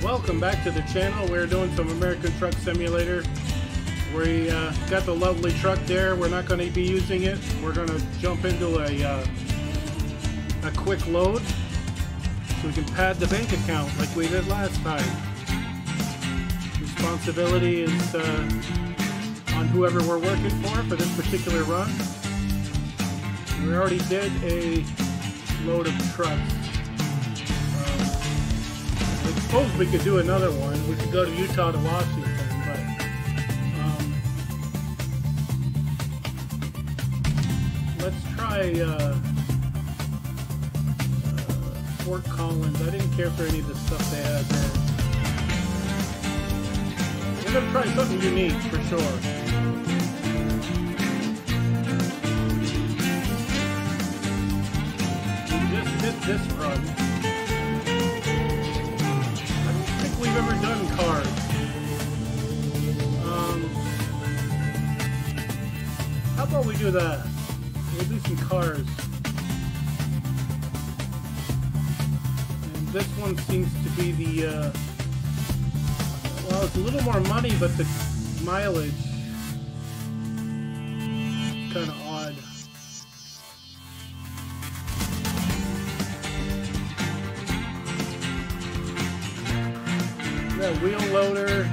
Welcome back to the channel. We're doing some American Truck Simulator. We got the lovely truck there. We're not going to be using it. We're going to jump into a quick load so we can pad the bank account like we did last time. Responsibility is on whoever we're working for this particular run. We already did a load of trucks. I suppose we could do another one. We could go to Utah to Washington, but let's try Fort Collins. I didn't care for any of the stuff they had there. We're gonna try something unique for sure. We just did this run. We've ever done cars. How about we do that? We'll do some cars. And this one seems to be the well, it's a little more money, but the mileage is kind of odd. Wheel loader.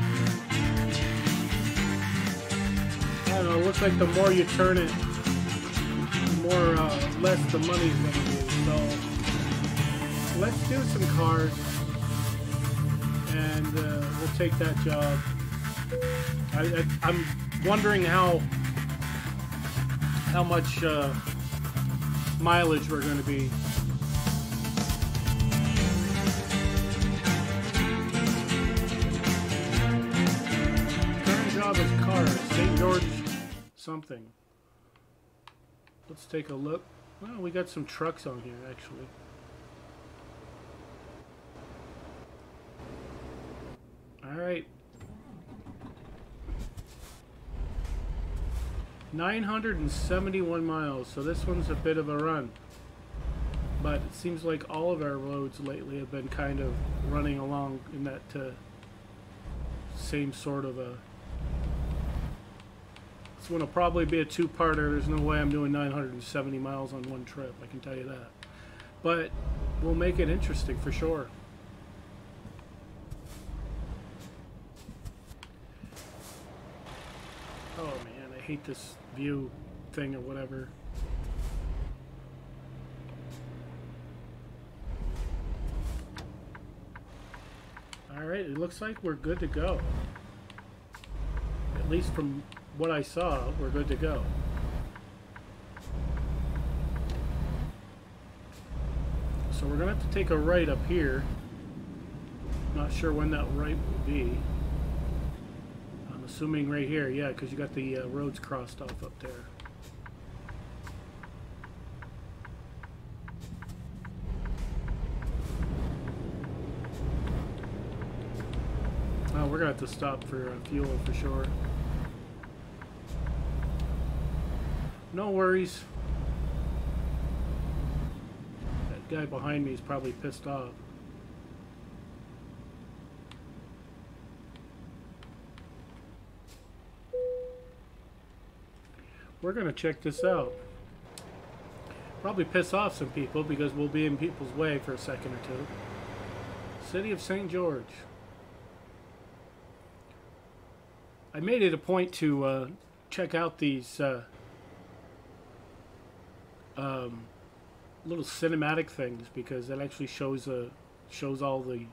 I don't know, it looks like the more you turn it, the more less the money's gonna be. So let's do some cars and we'll take that job. I'm wondering how much mileage we're gonna be. Is cars, St. George something. Let's take a look. Well, we got some trucks on here actually. Alright. 971 miles, so this one's a bit of a run. But it seems like all of our roads lately have been kind of running along in that same sort of a... This one will probably be a two-parter. There's no way I'm doing 970 miles on one trip, I can tell you that. But we'll make it interesting for sure. Oh man, I hate this view thing or whatever. Alright, it looks like we're good to go. At least from what I saw, we're good to go. So we're gonna have to take a right up here. Not sure when that right will be. I'm assuming right here, yeah, because you got the roads crossed off up there. Oh, we're gonna have to stop for fuel for sure. No worries. That guy behind me is probably pissed off. We're gonna check this out. Probably piss off some people because we'll be in people's way for a second or two. City of St. George. I made it a point to check out these little cinematic things because it actually shows all the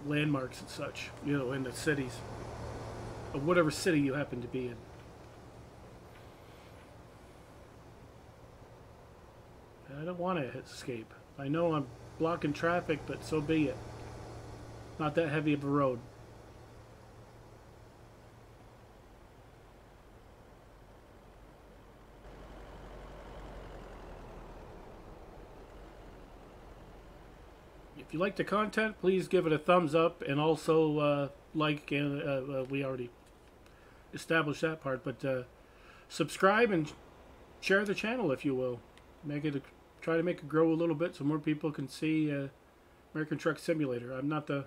landmarks and such, you know, in the cities of whatever city you happen to be in. I don't want to escape. I know I'm blocking traffic, but so be it. Not that heavy of a road. If you like the content, please give it a thumbs up, and also like, and we already established that part, but subscribe and share the channel if you will. make it try to make it grow a little bit so more people can see American Truck Simulator. I'm not the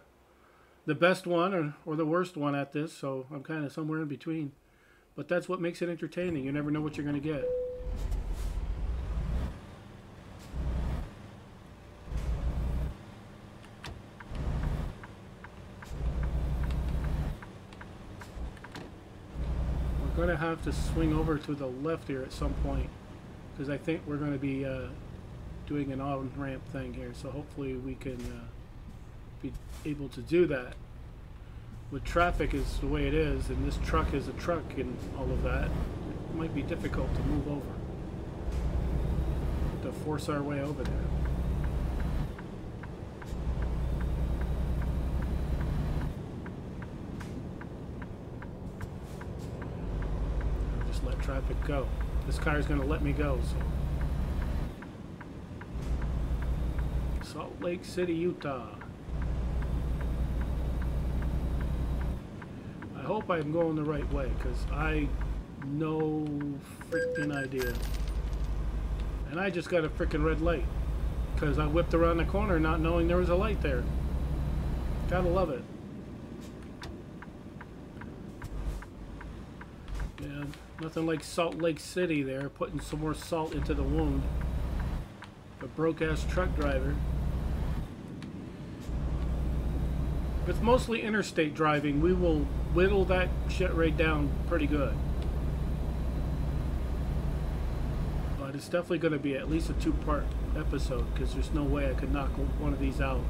best one or the worst one at this, so I'm kind of somewhere in between. But that's what makes it entertaining. You never know what you're going to get. We're going to have to swing over to the left here at some point, because I think we're going to be doing an on-ramp thing here, so hopefully we can be able to do that. With traffic is the way it is, and this truck is a truck and all of that, it might be difficult to move over, to force our way over there. Just let traffic go. This car is going to let me go. So. Salt Lake City, Utah. I hope I'm going the right way, because I no freaking idea. And I just got a freaking red light, because I whipped around the corner not knowing there was a light there. Gotta love it. Yeah, nothing like Salt Lake City there, putting some more salt into the wound. A broke-ass truck driver. If it's mostly interstate driving, we will whittle that shit right down pretty good. But it's definitely going to be at least a 2-part episode, because there's no way I could knock one of these out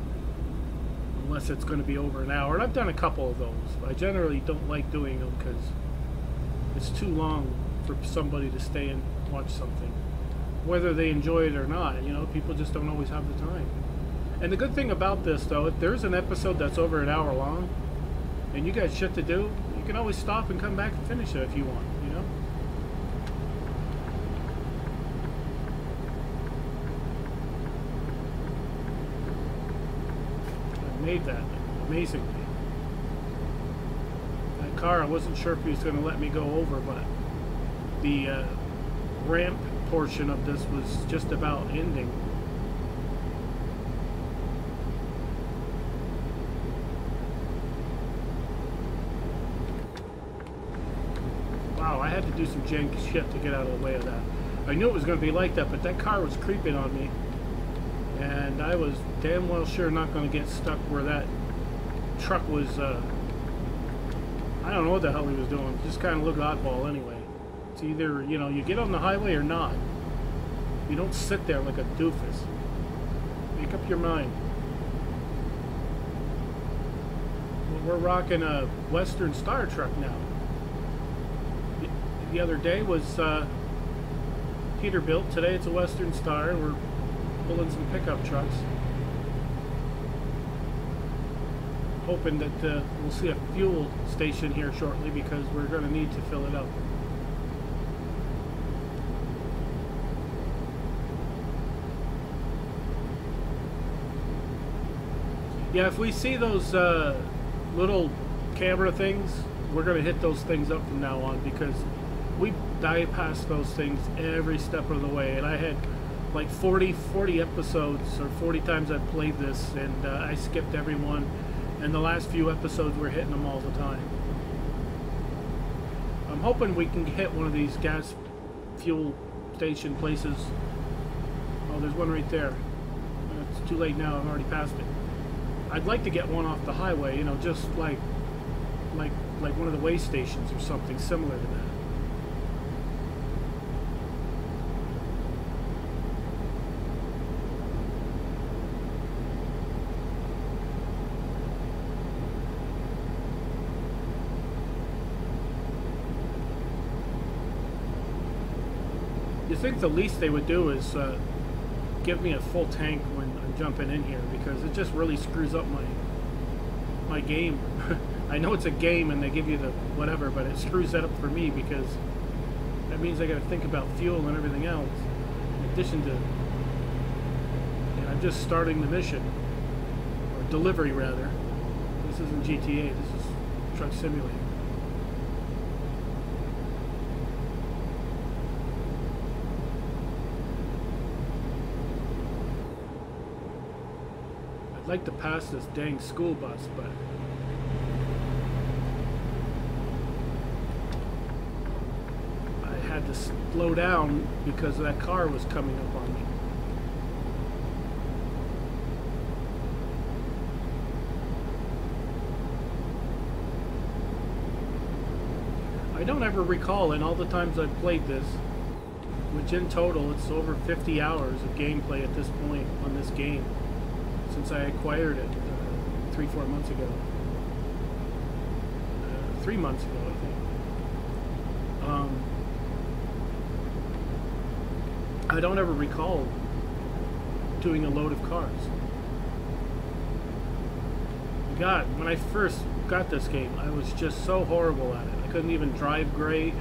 unless it's going to be over an hour. And I've done a couple of those. I generally don't like doing them because it's too long for somebody to stay and watch something. Whether they enjoy it or not, you know, people just don't always have the time. And the good thing about this, though, if there's an episode that's over an hour long, and you got shit to do, you can always stop and come back and finish it if you want, you know? I made that amazingly. That car, I wasn't sure if he was going to let me go over, but the ramp portion of this was just about ending. Wow, I had to do some jank shit to get out of the way of that. I knew it was going to be like that, but that car was creeping on me. And I was damn well sure not going to get stuck where that truck was, I don't know what the hell he was doing. Just kind of looked oddball anyway. It's either, you know, you get on the highway or not. You don't sit there like a doofus. Make up your mind. Well, we're rocking a Western Star truck now. The other day was Peterbilt. Today it's a Western Star, and we're pulling some pickup trucks. Hoping that we'll see a fuel station here shortly, because we're going to need to fill it up. Yeah, if we see those little camera things, we're going to hit those things up from now on, because we bypass those things every step of the way. And I had like 40 episodes, or 40 times I've played this, and I skipped every one. And the last few episodes we're hitting them all the time. I'm hoping we can hit one of these gas fuel station places. Oh, there's one right there. It's too late now, I've already passed it. I'd like to get one off the highway, you know, just like one of the way stations or something similar to that. You think the least they would do is give me a full tank when I'm jumping in here, because it just really screws up my game. I know it's a game and they give you the whatever, but it screws that up for me, because that means I got to think about fuel and everything else, in addition to, and I'm just starting the mission, or delivery rather. This isn't GTA, this is Truck Simulator. I'd like to pass this dang school bus, but I had to slow down because that car was coming up on me. I don't ever recall in all the times I've played this, which in total it's over 50 hours of gameplay at this point on this game since I acquired it 3-4 months ago. 3 months ago, I think. I don't ever recall doing a load of cars. God, when I first got this game, I was just so horrible at it. I couldn't even drive great.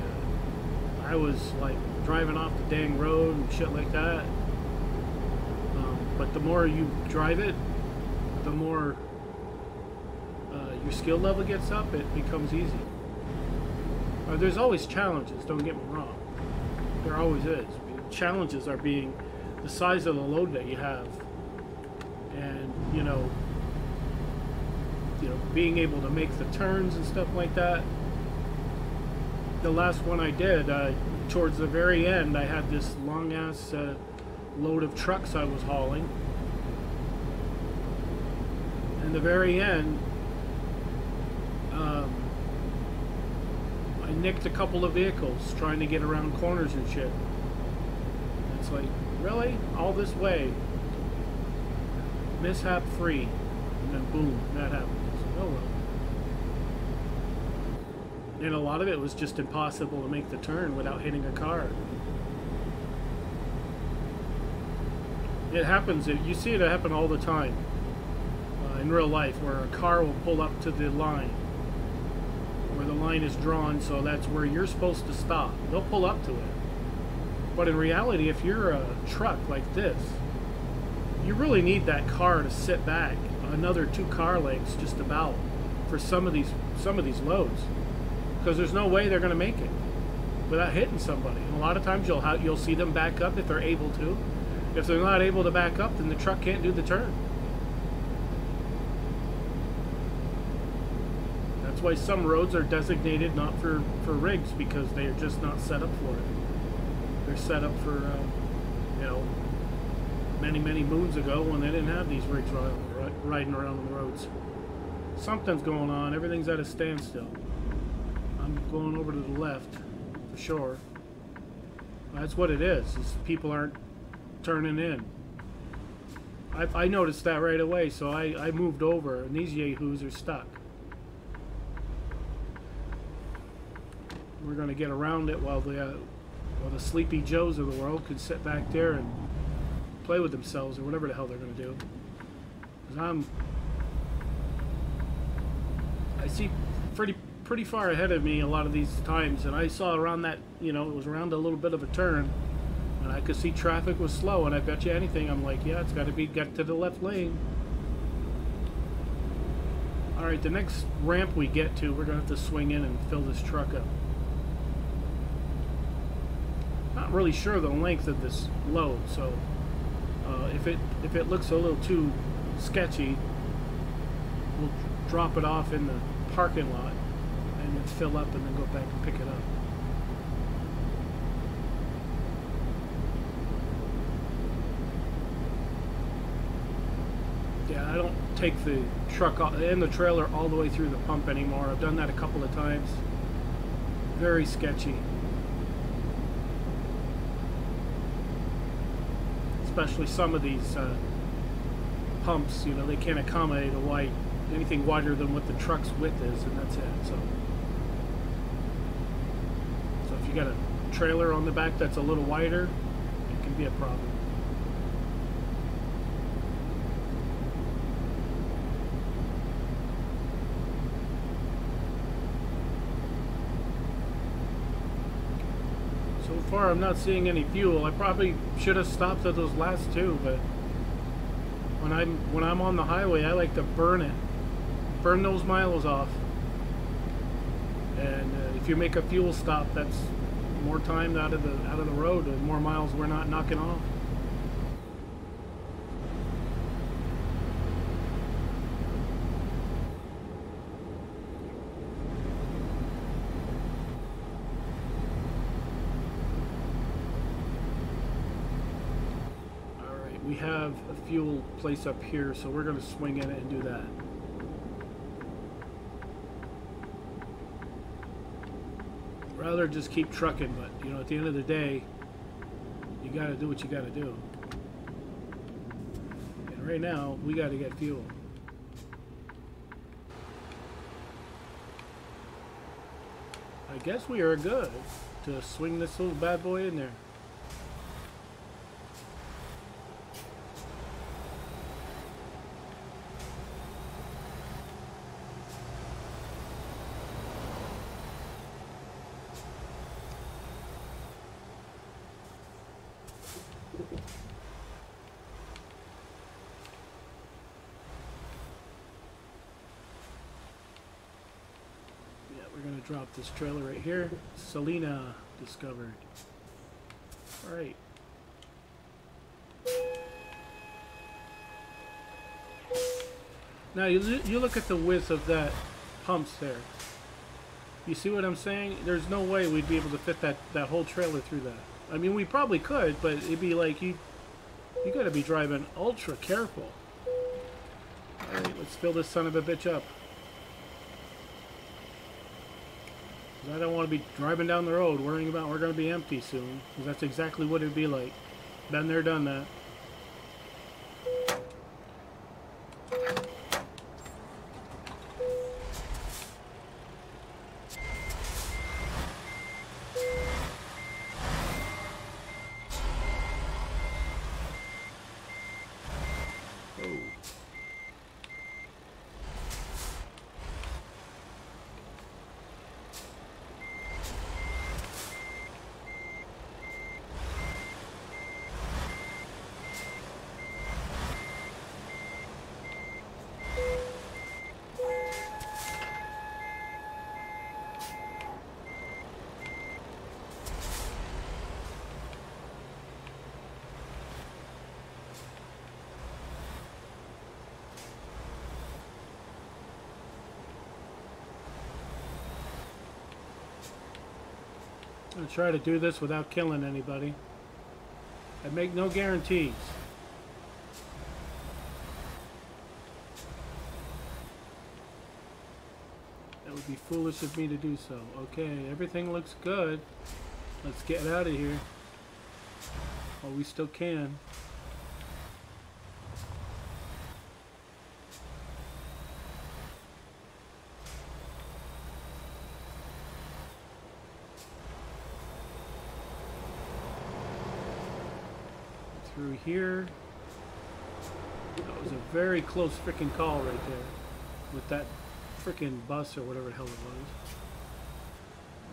I was like driving off the dang road and shit like that. But the more you drive it, the more your skill level gets up, it becomes easy. There's always challenges, don't get me wrong. There always is. Challenges are being the size of the load that you have, and you know, being able to make the turns and stuff like that. The last one I did, towards the very end, I had this long ass load of trucks I was hauling. In the very end, I nicked a couple of vehicles trying to get around corners and shit. It's like, really? All this way? Mishap free. And then boom, that happened. Oh well. And a lot of it was just impossible to make the turn without hitting a car. It happens, you see it happen all the time in real life, where a car will pull up to the line, where the line is drawn, so that's where you're supposed to stop. They'll pull up to it. But in reality, if you're a truck like this, you really need that car to sit back another 2 car lengths just about for some of these loads, because there's no way they're going to make it without hitting somebody. And a lot of times you'll see them back up if they're able to. If they're not able to back up, then the truck can't do the turn. That's why some roads are designated not for rigs, because they are just not set up for it. They're set up for you know, many moons ago when they didn't have these rigs riding around on the roads. Something's going on. Everything's at a standstill. I'm going over to the left for sure. That's what it is people aren't turning in. I noticed that right away, so I moved over, and these yahoos are stuck. We're going to get around it while the Sleepy Joes of the world can sit back there and play with themselves, or whatever the hell they're going to do. 'Cause I see pretty far ahead of me a lot of these times, and I saw around that, it was around a little bit of a turn, and I could see traffic was slow, and I bet you anything, I'm like, yeah, it's got to get to the left lane. Alright, the next ramp we get to, we're going to have to swing in and fill this truck up. Not really sure the length of this load, so if it looks a little too sketchy, we'll drop it off in the parking lot and then fill up and then go back and pick it up. Yeah, I don't take the truck and the trailer all the way through the pump anymore. I've done that a couple of times. Very sketchy. Especially some of these pumps, they can't accommodate anything wider than what the truck's width is, and that's it. So if you got a trailer on the back that's a little wider, it can be a problem. So far I'm not seeing any fuel. I probably should have stopped at those last two, but when I'm on the highway, I like to burn those miles off. And if you make a fuel stop, that's more time out of the road and more miles we're not knocking off. we have a fuel place up here, so we're going to swing in it and do that. Rather just keep trucking, but you know, at the end of the day, you got to do what you got to do. And right now, we got to get fuel. I guess we are good to swing this little bad boy in there. Drop this trailer right here. Selena discovered. All right. Now you look at the width of that pumps there. You see what I'm saying? There's no way we'd be able to fit that whole trailer through that. I mean, we probably could, but it'd be like you got to be driving ultra careful. All right, let's fill this son of a bitch up. I don't want to be driving down the road worrying about we're going to be empty soon, because that's exactly what it'd be like. Been there, done that. I'm going to try to do this without killing anybody. I make no guarantees. It would be foolish of me to do so. Okay, everything looks good. Let's get out of here. While we still can. Through here. That was a very close freaking call right there with that freaking bus or whatever the hell it was.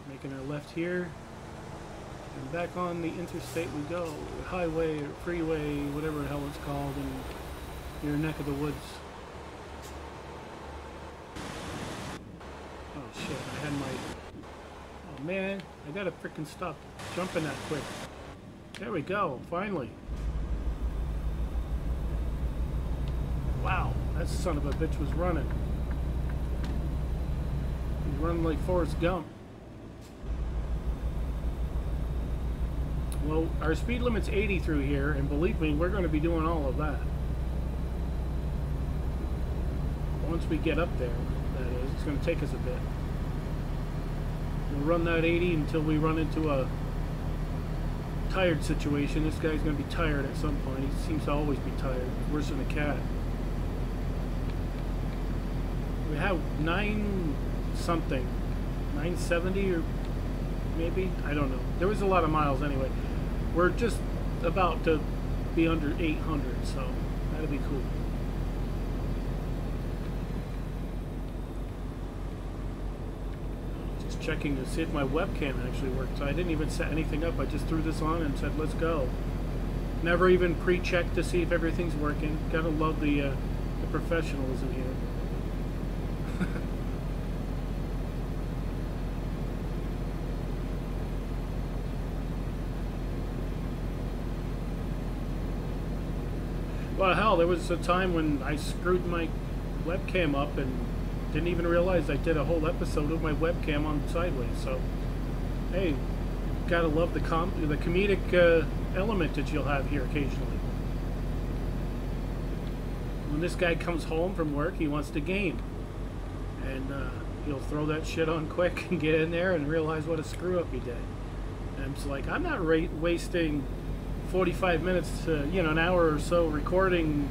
We're making our left here and back on the interstate we go, highway or freeway, whatever the hell it's called in your neck of the woods. Oh shit, I had my, oh man, I gotta freaking stop jumping that quick. There we go, finally. Wow, that son of a bitch was running. He's running like Forrest Gump. Well, our speed limit's 80 through here, and believe me, we're going to be doing all of that. Once we get up there, that is. It's going to take us a bit. We'll run that 80 until we run into a tired situation. This guy's going to be tired at some point. He seems to always be tired. Worse than a cat. We have 9-something, 970 or maybe? I don't know. There was a lot of miles anyway. We're just about to be under 800, so that'll be cool. Just checking to see if my webcam actually worked. So I didn't even set anything up. I just threw this on and said, let's go. Never even pre-checked to see if everything's working. Gotta love the professionalism here. Well, hell, there was a time when I screwed my webcam up and didn't even realize I did a whole episode of my webcam on sideways. So, hey, gotta love the comedic element that you'll have here occasionally. when this guy comes home from work, he wants to game. And he'll throw that shit on quick and get in there and realize what a screw up he did. And it's like, I'm not wasting 45 minutes to, you know, an hour or so recording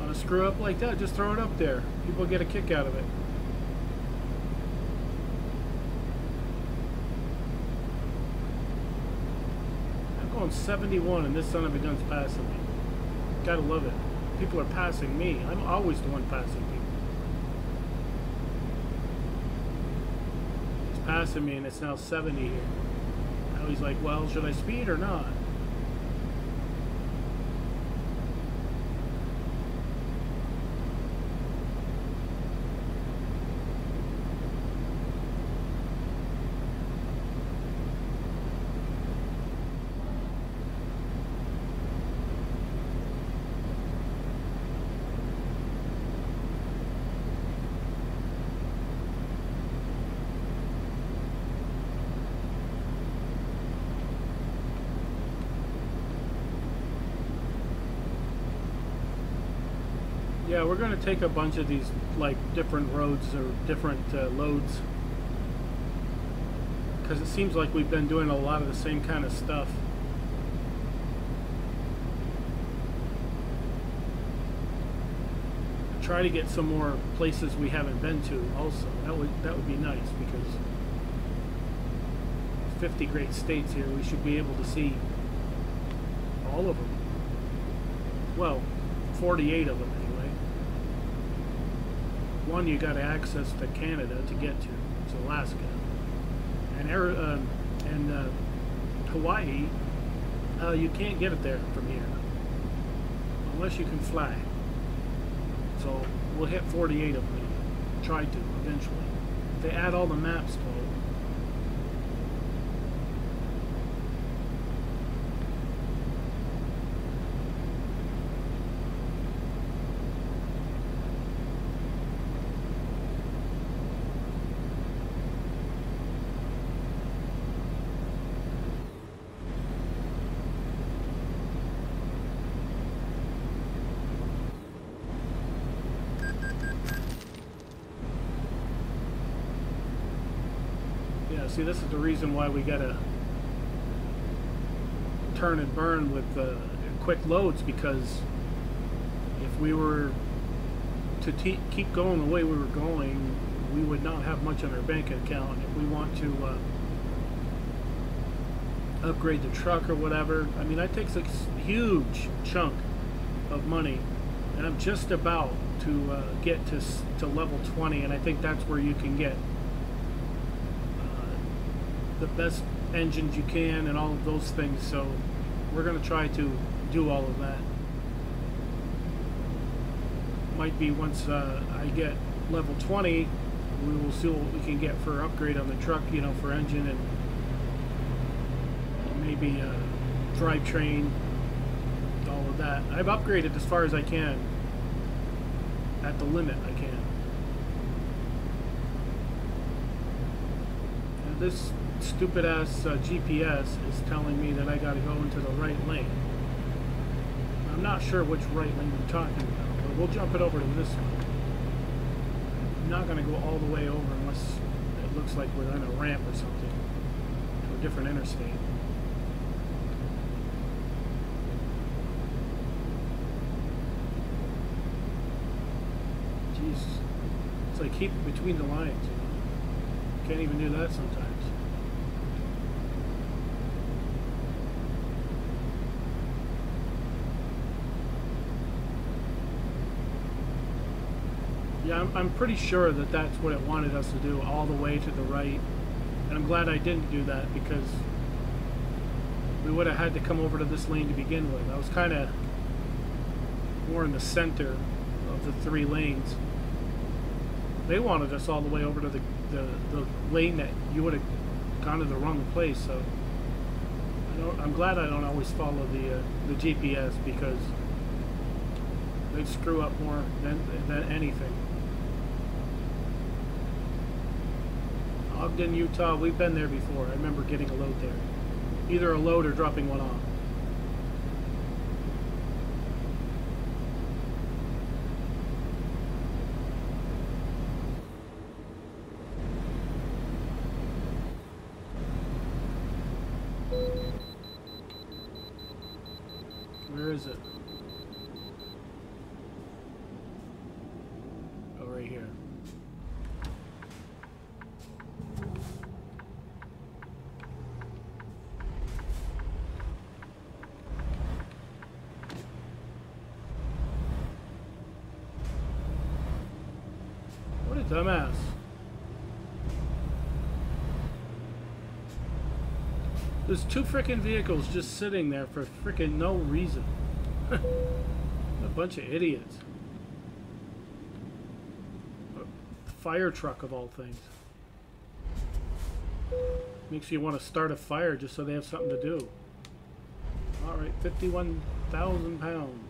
on a screw up like that. Just throw it up there. People get a kick out of it. I'm going 71 and this son of a gun's passing me. Gotta love it. People are passing me. I'm always the one passing people. He's passing me and it's now 70 here. Now he's like, well, should I speed or not? Yeah, we're going to take a bunch of these, like, different roads or different loads. Because it seems like we've been doing a lot of the same kind of stuff. Try to get some more places we haven't been to also. That would be nice, because 50 great states here, we should be able to see all of them. Well, 48 of them anyway. One you got access to Canada to get to. It's Alaska. And Hawaii, you can't get it there from here. Unless you can fly. So we'll hit 48 of them. Try to, eventually. If they add all the maps to it. See, this is the reason why we gotta turn and burn with quick loads, because if we were to keep going the way we were going, we would not have much on our bank account. If we want to upgrade the truck or whatever, I mean, that takes a huge chunk of money, and I'm just about to get to level 20, and I think that's where you can get the best engines you can and all of those things. So we're going to try to do all of that. Might be once I get level 20, we will see what we can get for upgrade on the truck, you know, for engine and maybe drivetrain, all of that. I've upgraded as far as I can, at the limit I can. And this stupid ass GPS is telling me that I got to go into the right lane. I'm not sure which right lane we're talking about, but we'll jump it over to this one. I'm not going to go all the way over unless it looks like we're on a ramp or something to a different interstate. Jeez, it's like keep it between the lines, you know? Can't even do that sometimes. Yeah, I'm pretty sure that that's what it wanted us to do, all the way to the right. And I'm glad I didn't do that, because we would have had to come over to this lane to begin with. I was kind of more in the center of the three lanes. They wanted us all the way over to the lane that you would have gone to the wrong place. So I'm glad I don't always follow the GPS, because they'd screw up more than anything. Ogden, Utah, we've been there before. I remember getting a load there. Either a load or dropping one off. Where is it? Oh, right here. What a dumbass. There's two frickin' vehicles just sitting there for frickin' no reason. A bunch of idiots. A fire truck of all things. Makes you want to start a fire just so they have something to do. Alright, 51,000 pounds.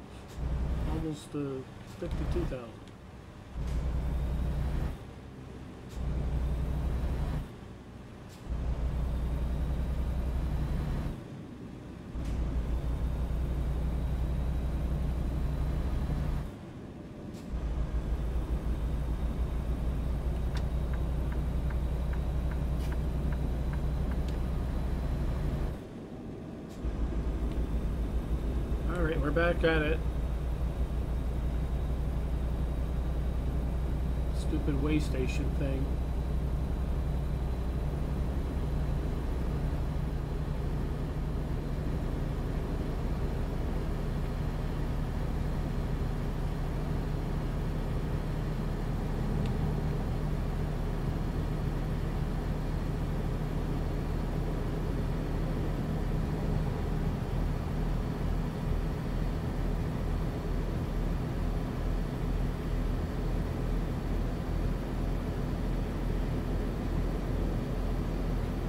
Almost 52,000. We're back at it. Stupid way station thing.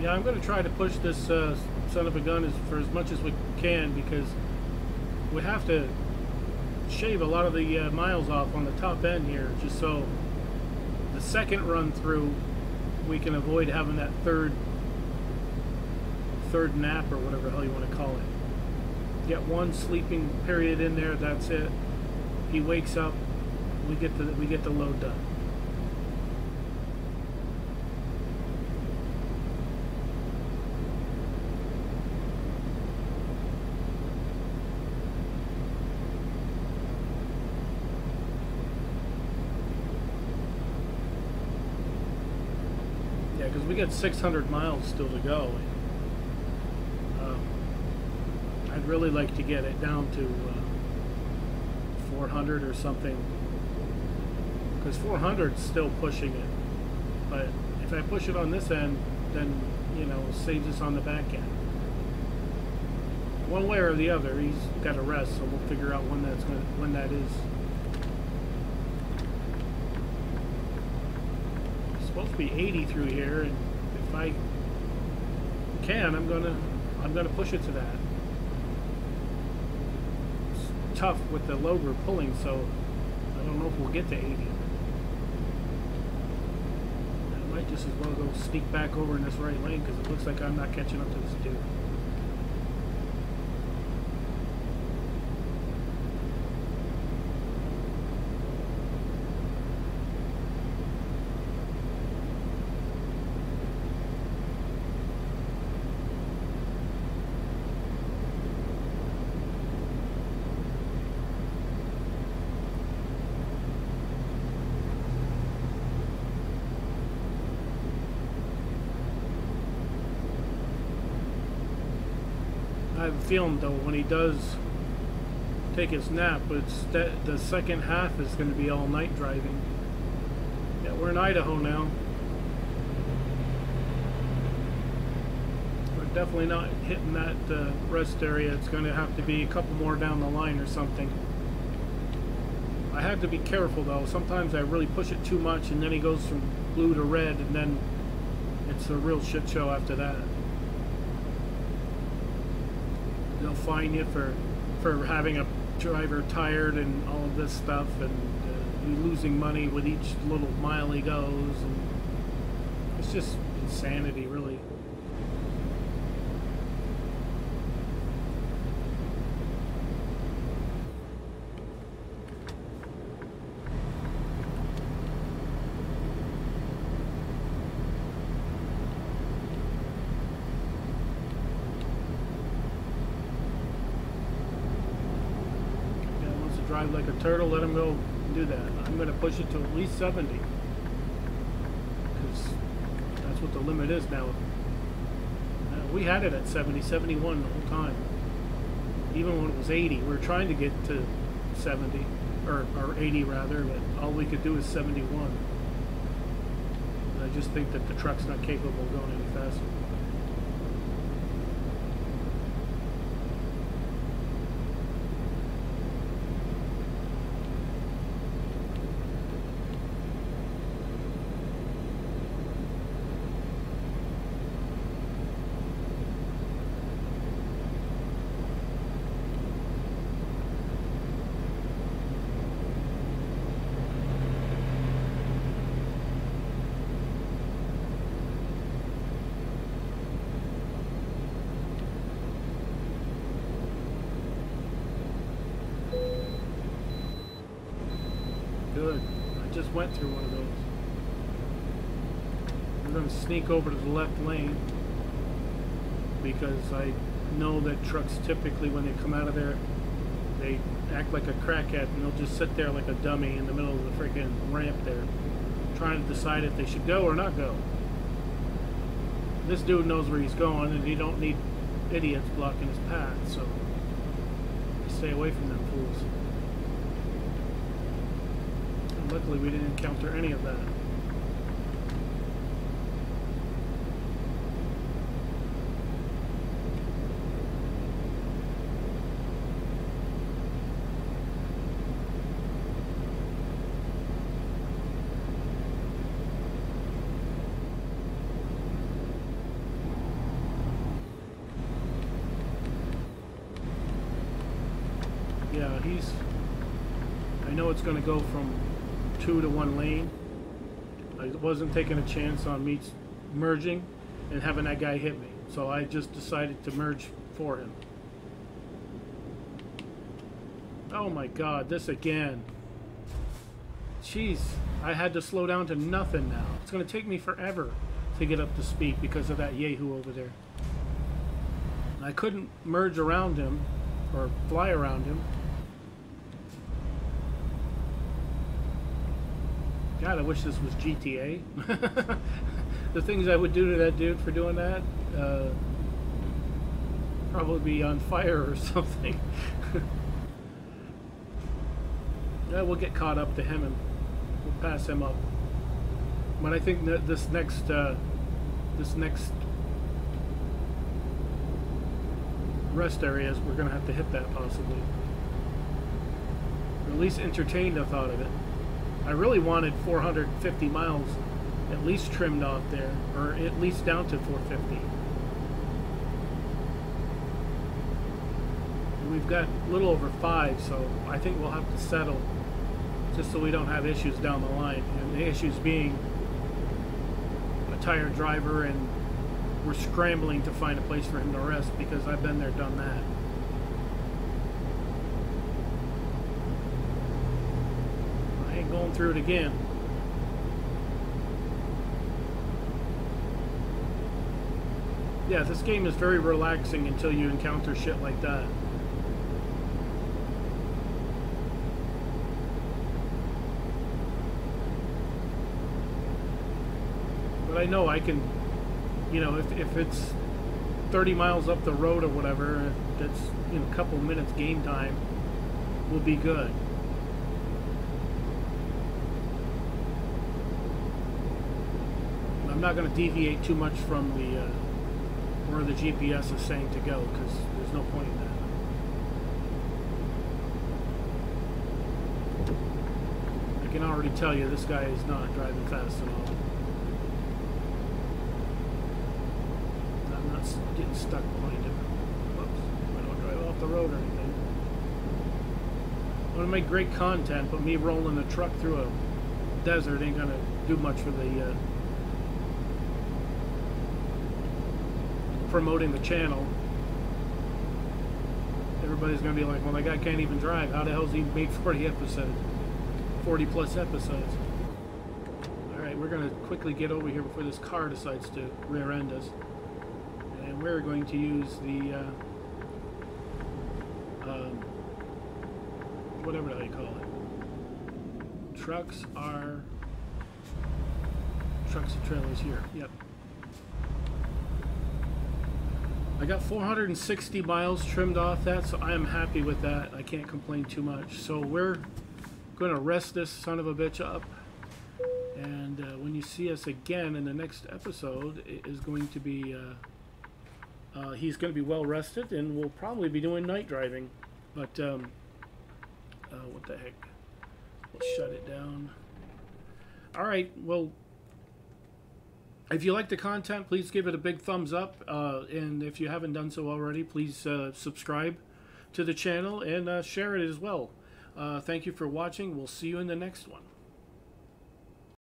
Yeah, I'm going to try to push this son of a gun for as much as we can, because we have to shave a lot of the miles off on the top end here, just so the second run through we can avoid having that third nap or whatever the hell you want to call it. Get one sleeping period in there, that's it. He wakes up, we get the load done. Because we got 600 miles still to go. I'd really like to get it down to 400 or something, because 400 is still pushing it. But if I push it on this end, then, you know, it saves us on the back end. One way or the other, he's got to rest, so we'll figure out when that is. Supposed to be 80 through here, and if I can, I'm gonna push it to that. It's tough with the load we're pulling, so I don't know if we'll get to 80. I might just as well go sneak back over in this right lane, because it looks like I'm not catching up to this dude. I have a feeling, though, when he does take his nap, the second half is going to be all night driving. Yeah, we're in Idaho now. We're definitely not hitting that rest area. It's going to have to be a couple more down the line or something. I have to be careful, though. Sometimes I really push it too much, and then he goes from blue to red, and then it's a real shit show after that. They'll fine you for having a driver tired and all of this stuff, and you losing money with each little mile he goes, and it's just insanity, really. drive like a turtle, let him go do that. I'm going to push it to at least 70. Because that's what the limit is now. We had it at 70, 71 the whole time. Even when it was 80. We were trying to get to 70, or 80 rather, but all we could do is 71. And I just think that the truck's not capable of going any faster. Good. I just went through one of those. I'm going to sneak over to the left lane because I know that trucks typically, when they come out of there, they act like a crackhead and they'll just sit there like a dummy in the middle of the freaking ramp there, trying to decide if they should go or not go. This dude knows where he's going, and he don't need idiots blocking his path, so stay away from them fools. Luckily, we didn't encounter any of that. Yeah, I know it's going to go from 2 to 1 lane. I wasn't taking a chance on me merging and having that guy hit me, so I just decided to merge for him. Oh my god, this again. Jeez, I had to slow down to nothing now. It's going to take me forever to get up to speed because of that yahoo over there. I couldn't merge around him or fly around him. God, I wish this was GTA. The things I would do to that dude for doing that, probably be on fire or something. Yeah, we'll get caught up to him and we'll pass him up. But I think that this next rest areas, we're gonna have to hit that possibly, or at least entertain the thought of it. I really wanted 450 miles at least trimmed off there, or at least down to 450. And we've got a little over 5, so I think we'll have to settle just so we don't have issues down the line. And the issues being a tired driver, and we're scrambling to find a place for him to rest because I've been there, done that. Going through it again. Yeah, this game is very relaxing until you encounter shit like that. But I know I can, you know, if it's 30 miles up the road or whatever, that's, you know, a couple minutes game time, will be good. I'm not going to deviate too much from the where the GPS is saying to go, because there's no point in that. I can already tell you this guy is not driving fast at all. I'm not getting stuck behind him. Whoops, I don't drive off the road or anything. I want to make great content, but me rolling the truck through a desert ain't going to do much for the promoting the channel. Everybody's gonna be like, well, that guy can't even drive. How the hell's he made 40 episodes? 40 plus episodes. Alright, we're gonna quickly get over here before this car decides to rear end us. And we're going to use the whatever they call it. Trucks and trailers here. Yep. I got 460 miles trimmed off that, so I am happy with that. I can't complain too much. So we're going to rest this son of a bitch up. And when you see us again in the next episode, it is going to be, he's going to be well rested, and we'll probably be doing night driving. But, what the heck? We'll shut it down. Alright, well, if you like the content, please give it a big thumbs up. And if you haven't done so already, please subscribe to the channel and share it as well. Thank you for watching. We'll see you in the next one.